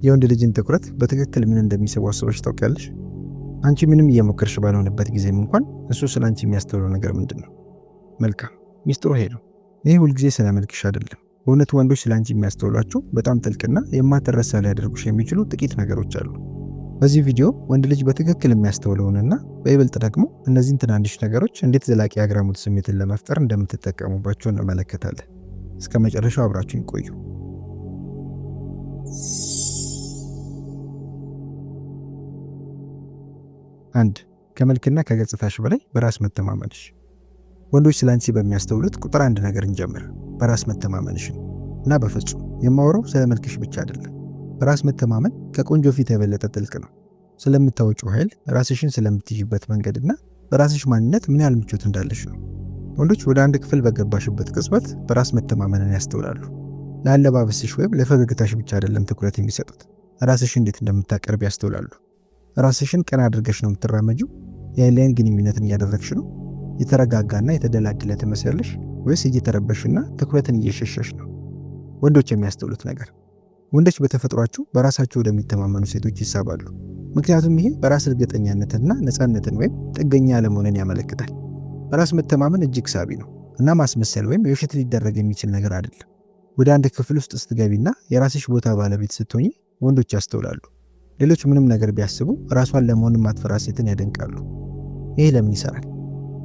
የወንድ ልጅን ትኩረት በትክክል ምን እንደሚስብ አስበሽ ታውቂያለሽ? አንቺ ምንም እየሞከርሽ ባልሆነበት ጊዜም እንኳን እሱ ስላንቺ የሚያስተውለው ነገር ምንድነው? መልካም፣ ሚስጥሩ ይሄ ነው። ይሄ ሁልጊዜ ስለመልክሽ አይደለም። በእውነት ወንዶች ስላንቺ የሚያስተውሏቸው በጣም ጥልቅና የማትረሳ ሊያደርጉሽ የሚችሉ ጥቂት ነገሮች አሉ። በዚህ ቪዲዮ ወንድ ልጅ በትክክል የሚያስተውለውንና በይበልጥ ደግሞ እነዚህን ትናንሽ ነገሮች እንዴት ዘላቂ የአግራሞት ስሜትን ለመፍጠር እንደምትጠቀሙባቸው እንመለከታለን። እስከ መጨረሻው አብራችሁን ቆዩ። 1. ከመልክና ከገጽታሽ በላይ በራስ መተማመንሽ። ወንዶች ስላንቺ በሚያስተውሉት ቁጥር አንድ ነገር እንጀምር፣ በራስ መተማመንሽን። እና በፍጹም የማወራው ስለ መልክሽ ብቻ አይደለም። በራስ መተማመን ከቆንጆ ፊት የበለጠ ጥልቅ ነው። ስለምታወጪው ኃይል፣ ራስሽን ስለምትይዥበት መንገድና በራስሽ ማንነት ምን ያህል ምቾት እንዳለሽ ነው። ወንዶች ወደ አንድ ክፍል በገባሽበት ቅጽበት በራስ መተማመንን ያስተውላሉ። ለአለባበስሽ ወይም ለፈገግታሽ ብቻ አይደለም ትኩረት የሚሰጡት፣ ራስሽ እንዴት እንደምታቀርብ ያስተውላሉ። ራስሽን ቀና አድርገሽ ነው የምትራመጂው? የአይን ግንኙነትን እያደረግሽ ነው? የተረጋጋና የተደላደለ ትመስያለሽ ወይስ እየተረበሽና ትኩረትን እየሸሸሽ ነው? ወንዶች የሚያስተውሉት ነገር። ወንዶች በተፈጥሯቸው በራሳቸው ወደሚተማመኑ ሴቶች ይሳባሉ። ምክንያቱም ይሄ በራስ እርግጠኛነትና ነፃነትን ወይም ጥገኛ አለመሆንን ያመለክታል። በራስ መተማመን እጅግ ሳቢ ነው እና ማስመሰል ወይም የውሸት ሊደረግ የሚችል ነገር አይደለም። ወደ አንድ ክፍል ውስጥ ስትገቢና የራስሽ ቦታ ባለቤት ስትሆኚ ወንዶች ያስተውላሉ። ሌሎች ምንም ነገር ቢያስቡ ራሷን ለመሆን ማትፈራ ሴትን ያደንቃሉ። ይሄ ለምን ይሰራል?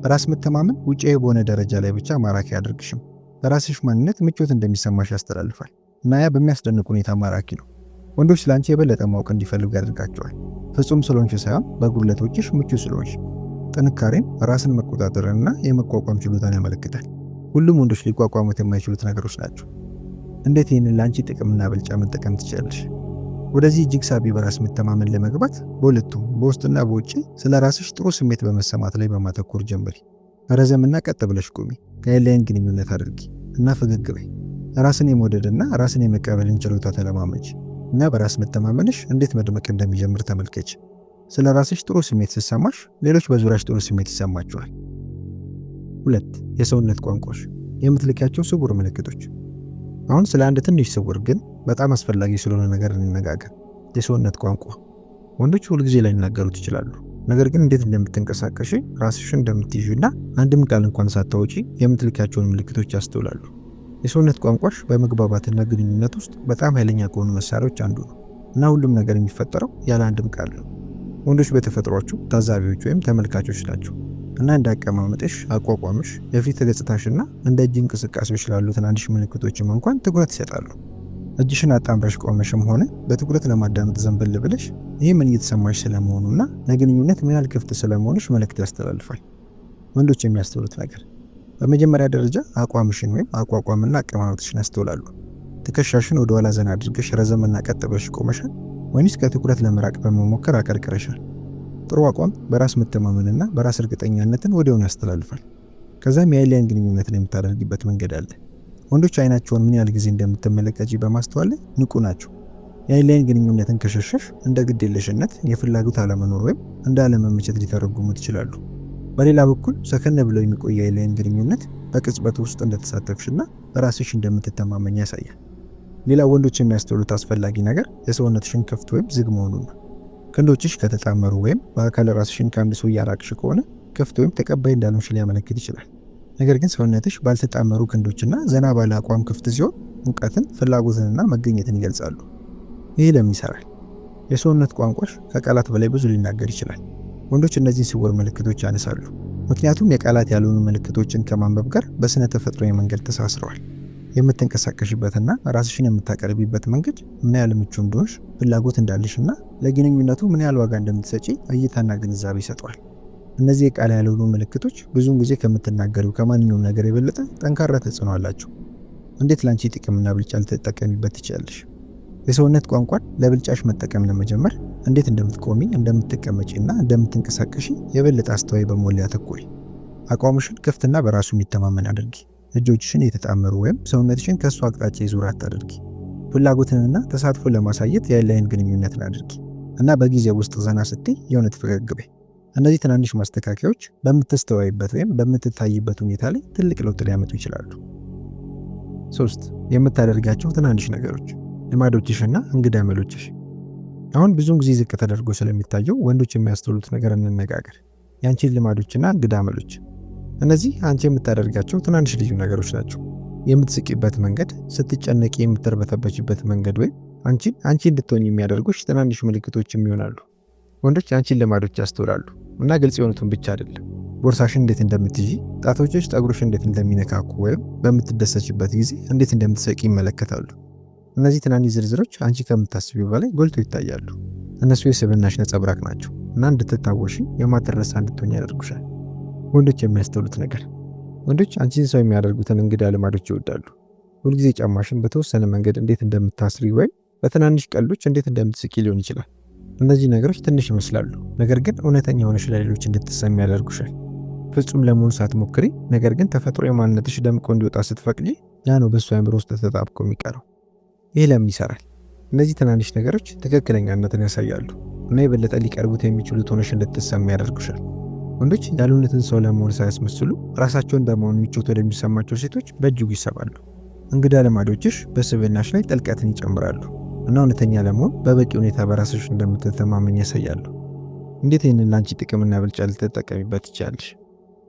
በራስ መተማመን ውጫዊ በሆነ ደረጃ ላይ ብቻ ማራኪ አያደርግሽም። በራስሽ ማንነት ምቾት እንደሚሰማሽ ያስተላልፋል እና ያ በሚያስደንቅ ሁኔታ ማራኪ ነው። ወንዶች ስላንቺ የበለጠ ማወቅ እንዲፈልጉ ያደርጋቸዋል። ፍጹም ስለሆንሽ ሳይሆን በጉድለቶችሽ ምቹ ስለሆንሽ። ጥንካሬን፣ ራስን መቆጣጠርንና የመቋቋም ችሎታን ያመለክታል። ሁሉም ወንዶች ሊቋቋሙት የማይችሉት ነገሮች ናቸው። እንዴት ይህንን ለአንቺ ጥቅምና ብልጫ መጠቀም ትችላለሽ? ወደዚህ እጅግ ሳቢ በራስ መተማመን ለመግባት በሁለቱም በውስጥና በውጭ ስለ ራስሽ ጥሩ ስሜት በመሰማት ላይ በማተኮር ጀምሪ። ረዘምና ቀጥ ብለሽ ቁሚ፣ ከየላይን ግንኙነት አድርጊ እና ፈገግ በይ። ራስን የመውደድና ራስን የመቀበልን ችሎታ ተለማመጂ እና በራስ መተማመንሽ እንዴት መድመቅ እንደሚጀምር ተመልከች። ስለ ራስሽ ጥሩ ስሜት ሲሰማሽ ሌሎች በዙሪያሽ ጥሩ ስሜት ይሰማቸዋል። 2. የሰውነት ቋንቋሽ፣ የምትልኪያቸው ስውር ምልክቶች። አሁን ስለ አንድ ትንሽ ስውር ግን በጣም አስፈላጊ ስለሆነ ነገር እንነጋገር። የሰውነት ቋንቋ። ወንዶች ሁልጊዜ ላይ ሊናገሩት ይችላሉ፣ ነገር ግን እንዴት እንደምትንቀሳቀሽ፣ ራስሽን እንደምትይዥና አንድም ቃል እንኳን ሳታወጪ የምትልኪያቸውን ምልክቶች ያስተውላሉ። የሰውነት ቋንቋሽ በመግባባትና ግንኙነት ውስጥ በጣም ኃይለኛ ከሆኑ መሳሪያዎች አንዱ ነው እና ሁሉም ነገር የሚፈጠረው ያለ አንድም ቃል ነው። ወንዶች በተፈጥሯቸው ታዛቢዎች ወይም ተመልካቾች ናቸው እና እንደ አቀማመጥሽ፣ አቋቋምሽ፣ የፊት ገጽታሽና እንደ እጅ እንቅስቃሴዎች ላሉ ትናንሽ ምልክቶችም እንኳን ትኩረት ይሰጣሉ። እጅሽን አጣምረሽ ቆመሽም ሆነ በትኩረት ለማዳመጥ ዘንበል ብለሽ ይህ ምን እየተሰማሽ ስለመሆኑና ለግንኙነት ምን ያህል ክፍት ስለመሆንሽ መልእክት ያስተላልፋል። ወንዶች የሚያስተውሉት ነገር። በመጀመሪያ ደረጃ አቋምሽን ወይም አቋቋምና አቀማመጥሽን ያስተውላሉ። ትከሻሽን ወደ ኋላ ዘና አድርገሽ ረዘምና ቀጥ ብለሽ ቆመሻል ወይስ ከትኩረት ለመራቅ በመሞከር አቀርቅረሻል? ጥሩ አቋም በራስ መተማመንና በራስ እርግጠኛነትን ወዲያውኑ ያስተላልፋል። ከዛም የአይን ግንኙነትን የምታደርጊበት መንገድ አለ። ወንዶች አይናቸውን ምን ያህል ጊዜ እንደምትመለከቺ በማስተዋል ንቁ ናቸው። የአይን ግንኙነትን ከሸሸሽ እንደ ግዴለሽነት፣ የፍላጎት አለመኖር ወይም እንደ አለመመቸት ሊተረጉሙት ይችላሉ። በሌላ በኩል ሰከን ብለው የሚቆይ የአይን ግንኙነት በቅጽበት ውስጥ እንደተሳተፍሽና በራስሽ እንደምትተማመኝ ያሳያል። ሌላ ወንዶች የሚያስተውሉት አስፈላጊ ነገር የሰውነትሽን ክፍት ወይም ዝግ መሆኑን ነው። ክንዶችሽ ከተጣመሩ ወይም በአካል ራስሽን ከአንድ ሰው እያራቅሽ ከሆነ ክፍት ወይም ተቀባይ እንዳልሆንሽ ሊያመለክት ይችላል። ነገር ግን ሰውነትሽ ባልተጣመሩ ክንዶችና ዘና ባለ አቋም ክፍት ሲሆን ሙቀትን፣ ፍላጎትንና መገኘትን ይገልጻሉ። ይህ ለምን ይሰራል? የሰውነት ቋንቋሽ ከቃላት በላይ ብዙ ሊናገር ይችላል። ወንዶች እነዚህን ስውር ምልክቶች ያነሳሉ፣ ምክንያቱም የቃላት ያልሆኑ ምልክቶችን ከማንበብ ጋር በስነ ተፈጥሯዊ መንገድ ተሳስረዋል። የምትንቀሳቀሽበትና ራስሽን የምታቀርቢበት መንገድ ምን ያህል ምቹ እንደሆንሽ፣ ፍላጎት እንዳለሽና ለግንኙነቱ ምን ያህል ዋጋ እንደምትሰጪ እይታና ግንዛቤ ይሰጠዋል። እነዚህ የቃል ያልሆኑ ምልክቶች ብዙውን ጊዜ ከምትናገሪው ከማንኛውም ነገር የበለጠ ጠንካራ ተጽዕኖ አላቸው። እንዴት ላንቺ ጥቅምና ብልጫ ልትጠቀሚበት ትችላለሽ? የሰውነት ቋንቋን ለብልጫሽ መጠቀም ለመጀመር እንዴት እንደምትቆሚ፣ እንደምትቀመጪና እንደምትንቀሳቀሺ የበለጠ አስተዋይ በመሆን ያተኩሪ። አቋምሽን ክፍትና በራሱ የሚተማመን አድርጊ። እጆችሽን የተጣመሩ ወይም ሰውነትሽን ከእሱ አቅጣጫ ይዙር አታድርጊ። ፍላጎትንና ተሳትፎ ለማሳየት የአይን ግንኙነትን አድርጊ እና በጊዜ ውስጥ ዘና ስትይ የእውነት ፈገግ በይ። እነዚህ ትናንሽ ማስተካከያዎች በምትስተዋይበት ወይም በምትታይበት ሁኔታ ላይ ትልቅ ለውጥ ሊያመጡ ይችላሉ። 3. የምታደርጋቸው ትናንሽ ነገሮች፣ ልማዶችሽና እንግዳ መሎችሽ። አሁን ብዙውን ጊዜ ዝቅ ተደርጎ ስለሚታየው ወንዶች የሚያስተውሉት ነገር እንነጋገር። ያንቺን ልማዶችና እንግዳ አመሎች። እነዚህ አንቺ የምታደርጋቸው ትናንሽ ልዩ ነገሮች ናቸው። የምትስቂበት መንገድ፣ ስትጨነቂ የምትርበተበችበት መንገድ ወይም አንቺ እንድትሆኝ የሚያደርጉሽ ትናንሽ ምልክቶችም ይሆናሉ። ወንዶች ያንቺን ልማዶች ያስተውላሉ እና ግልጽ የሆኑትን ብቻ አይደለም። ቦርሳሽን እንዴት እንደምትይዢ፣ ጣቶችሽ ፀጉርሽ እንዴት እንደሚነካኩ ወይም በምትደሰችበት ጊዜ እንዴት እንደምትስቂ ይመለከታሉ። እነዚህ ትናንሽ ዝርዝሮች አንቺ ከምታስቢው በላይ ጎልተው ይታያሉ። እነሱ የስብዕናሽ ነጸብራቅ ናቸው እና እንድትታወሺ የማትረሳ እንድትሆኝ ያደርጉሻል። ወንዶች የሚያስተውሉት ነገር። ወንዶች አንቺን ሰው የሚያደርጉትን እንግዳ ልማዶች ይወዳሉ። ሁልጊዜ ጫማሽን በተወሰነ መንገድ እንዴት እንደምታስሪ ወይም በትናንሽ ቀልዶች እንዴት እንደምትስቂ ሊሆን ይችላል። እነዚህ ነገሮች ትንሽ ይመስላሉ፣ ነገር ግን እውነተኛ ሆነሽ ለሌሎች እንድትሰሚ ያደርጉሻል። ፍጹም ለመሆን ሳትሞክሪ፣ ነገር ግን ተፈጥሮ የማንነትሽ ደምቆ እንዲወጣ ስትፈቅጂ፣ ያ ነው በእሱ አእምሮ ውስጥ ተጣብቆ የሚቀረው። ይህ ለምን ይሰራል? እነዚህ ትናንሽ ነገሮች ትክክለኛነትን ያሳያሉ እና የበለጠ ሊቀርቡት የሚችሉት ሆነሽ እንድትሰሚ ያደርጉሻል። ወንዶች ያልሆኑትን ሰው ለመሆን ሳያስመስሉ ራሳቸውን በመሆን ምቾት ወደሚሰማቸው ሴቶች በእጅጉ ይሰባሉ። እንግዳ ልማዶችሽ በስብዕናሽ ላይ ጥልቀትን ይጨምራሉ እና እውነተኛ ለመሆን በበቂ ሁኔታ በራስሽ እንደምትተማመኝ ያሳያሉ። እንዴት ይህንን ለአንቺ ጥቅምና ብልጫ ልትጠቀሚበት ትችላለሽ?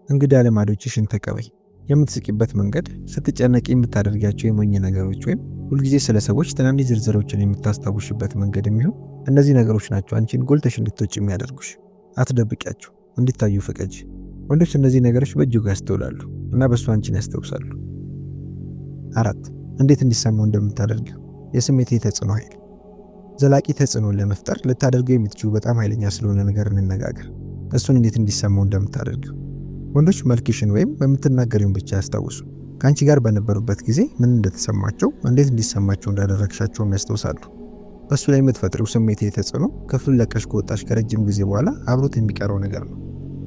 እንግዳ ልማዶችሽን ተቀበይ። የምትስቂበት መንገድ፣ ስትጨነቂ የምታደርጋቸው የሞኝ ነገሮች ወይም ሁልጊዜ ስለ ሰዎች ትናንሽ ዝርዝሮችን የምታስታውሽበት መንገድ የሚሆን እነዚህ ነገሮች ናቸው አንቺን ጎልተሽ እንድትወጪ የሚያደርጉሽ። አትደብቂያቸው፣ እንዲታዩ ፍቀጂ። ወንዶች እነዚህ ነገሮች በእጅጉ ያስተውላሉ እና በእሱ አንቺን ያስታውሳሉ። 4. እንዴት እንዲሰማው እንደምታደርጊው የስሜት ተጽዕኖ ኃይል። ዘላቂ ተጽዕኖን ለመፍጠር ልታደርገው የምትችሉ በጣም ኃይለኛ ስለሆነ ነገር እንነጋገር። እሱን እንዴት እንዲሰማው እንደምታደርጊው። ወንዶች መልክሽን ወይም በምትናገሪውን ብቻ ያስታውሱ። ከአንቺ ጋር በነበሩበት ጊዜ ምን እንደተሰማቸው፣ እንዴት እንዲሰማቸው እንዳደረግሻቸውም ያስታውሳሉ። በእሱ ላይ የምትፈጥሪው ስሜት ተጽዕኖ ክፍሉን ለቀሽ ከወጣሽ ከረጅም ጊዜ በኋላ አብሮት የሚቀረው ነገር ነው።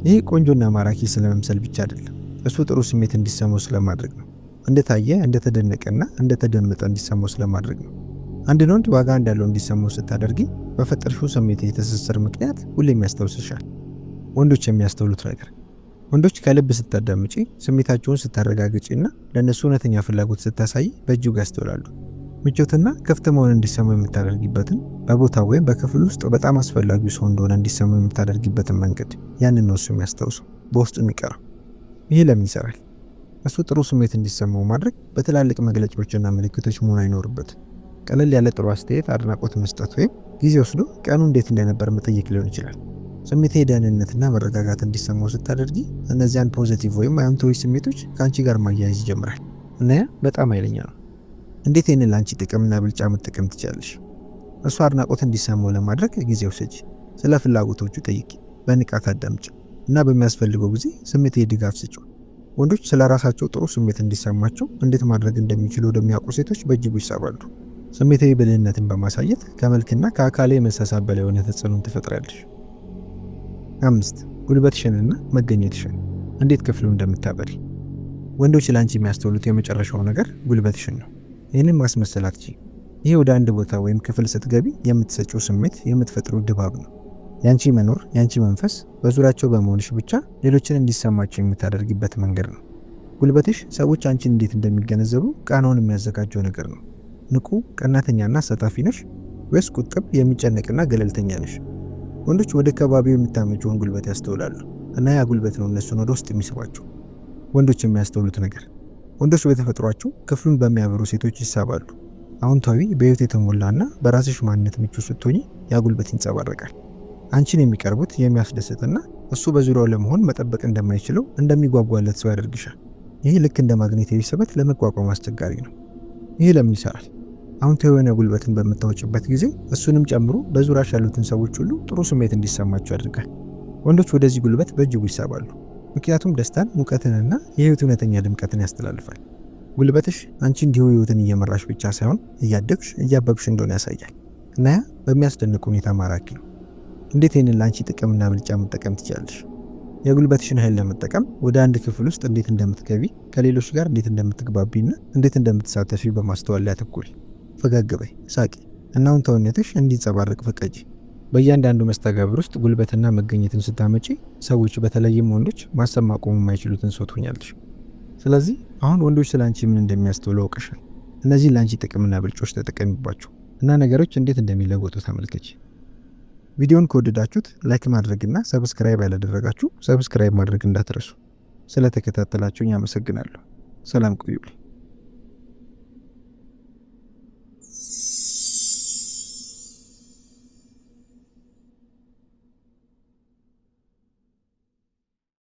ይህ ቆንጆና ማራኪ ስለመምሰል ብቻ አይደለም፣ እሱ ጥሩ ስሜት እንዲሰማው ስለማድረግ ነው። እንደታየ፣ እንደተደነቀና እንደተደመጠ እንዲሰማው ስለማድረግ ነው። አንድን ወንድ ዋጋ እንዳለው እንዲሰማው ስታደርጊ በፈጠርሽው ስሜት የትስስር ምክንያት ሁሌም ያስታውስሻል። ወንዶች የሚያስተውሉት ነገር። ወንዶች ከልብ ስታዳምጪ፣ ስሜታቸውን ስታረጋግጪና ለእነሱ እውነተኛ ፍላጎት ስታሳይ በእጅጉ ያስተውላሉ። ምቾትና ክፍት መሆን እንዲሰማው የምታደርጊበትን፣ በቦታው ወይም በክፍል ውስጥ በጣም አስፈላጊ ሰው እንደሆነ እንዲሰማው የምታደርጊበትን መንገድ፣ ያንን ነው እሱ የሚያስታውሰው፣ በውስጡ የሚቀረው። ይህ ለምን ይሰራል? እሱ ጥሩ ስሜት እንዲሰማው ማድረግ በትላልቅ መግለጫዎችና ምልክቶች መሆን አይኖርበትም። ቀለል ያለ ጥሩ አስተያየት፣ አድናቆት መስጠት ወይም ጊዜ ወስዶ ቀኑ እንዴት እንደነበር መጠየቅ ሊሆን ይችላል። ስሜት ደህንነትና መረጋጋት እንዲሰማው ስታደርጊ እነዚያን ፖዚቲቭ ወይም አዎንታዊ ስሜቶች ከአንቺ ጋር ማያያዝ ይጀምራል እና ያ በጣም ኃይለኛ ነው። እንዴት ይህንን ለአንቺ ጥቅምና ብልጫ መጠቀም ትችላለሽ? እሱ አድናቆት እንዲሰማው ለማድረግ ጊዜ ውሰጂ። ስለ ፍላጎቶቹ ጠይቂ፣ በንቃት አዳምጪ እና በሚያስፈልገው ጊዜ ስሜት ድጋፍ ስጪ። ወንዶች ስለ ራሳቸው ጥሩ ስሜት እንዲሰማቸው እንዴት ማድረግ እንደሚችሉ ወደሚያውቁ ሴቶች በእጅጉ ይሳባሉ። ስሜታዊ ብልህነትን በማሳየት ከመልክና ከአካላዊ መሳሳብ በላይ የሆነ ተጽዕኖን ትፈጥራለሽ። 5. ጉልበትሽንና መገኘትሽን እንዴት ክፍሉ እንደምታበሪ። ወንዶች ለአንቺ የሚያስተውሉት የመጨረሻው ነገር ጉልበትሽን ነው። ይህንን ማስመሰል አትችይም። ይህ ወደ አንድ ቦታ ወይም ክፍል ስትገቢ የምትሰጪው ስሜት፣ የምትፈጥሩ ድባብ ነው። ያንቺ መኖር፣ ያንቺ መንፈስ በዙሪያቸው በመሆንሽ ብቻ ሌሎችን እንዲሰማቸው የምታደርጊበት መንገድ ነው። ጉልበትሽ ሰዎች አንቺን እንዴት እንደሚገነዘቡ ቃናውን የሚያዘጋጀው ነገር ነው። ንቁ፣ ቀናተኛና አሳታፊ ነሽ ወይስ ቁጥብ፣ የሚጨነቅና ገለልተኛ ነሽ? ወንዶች ወደ ከባቢው የምታመጪውን ጉልበት ያስተውላሉ እና ያ ጉልበት ነው እነሱን ወደ ውስጥ የሚስባቸው። ወንዶች የሚያስተውሉት ነገር። ወንዶች በተፈጥሯቸው ክፍሉን በሚያበሩ ሴቶች ይሳባሉ። አዎንታዊ፣ በህይወት የተሞላና በራስሽ ማንነት ምቹ ስትሆኚ ያ ጉልበት ይንጸባረቃል። አንቺን የሚቀርቡት የሚያስደስትና እሱ በዙሪያው ለመሆን መጠበቅ እንደማይችለው እንደሚጓጓለት ሰው ያደርግሻል። ይህ ልክ እንደ ማግኔታዊ ስበት ለመቋቋም አስቸጋሪ ነው። ይህ ለምን ይሰራል? አዎንታዊ የሆነ ጉልበትን በምታወጭበት ጊዜ እሱንም ጨምሮ በዙሪያሽ ያሉትን ሰዎች ሁሉ ጥሩ ስሜት እንዲሰማቸው ያደርጋል። ወንዶች ወደዚህ ጉልበት በእጅጉ ይሳባሉ፣ ምክንያቱም ደስታን፣ ሙቀትንና የህይወት እውነተኛ ድምቀትን ያስተላልፋል። ጉልበትሽ አንቺ እንዲሁ ህይወትን እየመራሽ ብቻ ሳይሆን እያደግሽ፣ እያበብሽ እንደሆነ ያሳያል እና ያ በሚያስደንቅ ሁኔታ ማራኪ ነው። እንዴት ይህንን ለአንቺ ጥቅምና ብልጫ መጠቀም ትችላለሽ? የጉልበትሽን ኃይል ለመጠቀም ወደ አንድ ክፍል ውስጥ እንዴት እንደምትገቢ፣ ከሌሎች ጋር እንዴት እንደምትግባቢና እንዴት እንደምትሳተፊ በማስተዋል ላይ አተኩሪ። ፈገግ በይ፣ ሳቂ እና አዎንታዊነትሽ እንዲንጸባረቅ ፍቀጂ። በእያንዳንዱ መስተጋብር ውስጥ ጉልበትና መገኘትን ስታመጪ ሰዎች፣ በተለይም ወንዶች ማሰብ ማቆም የማይችሉትን ሰው ትሆኛለሽ። ስለዚህ አሁን ወንዶች ስለ አንቺ ምን እንደሚያስተውሉ አውቀሻል። እነዚህ ለአንቺ ጥቅምና ብልጮች ተጠቀሚባቸው እና ነገሮች እንዴት እንደሚለወጡ ተመልከች። ቪዲዮን ከወደዳችሁት ላይክ ማድረግና ሰብስክራይብ ያላደረጋችሁ ሰብስክራይብ ማድረግ እንዳትረሱ። ስለተከታተላችሁኝ አመሰግናለሁ። ሰላም ቆዩልኝ።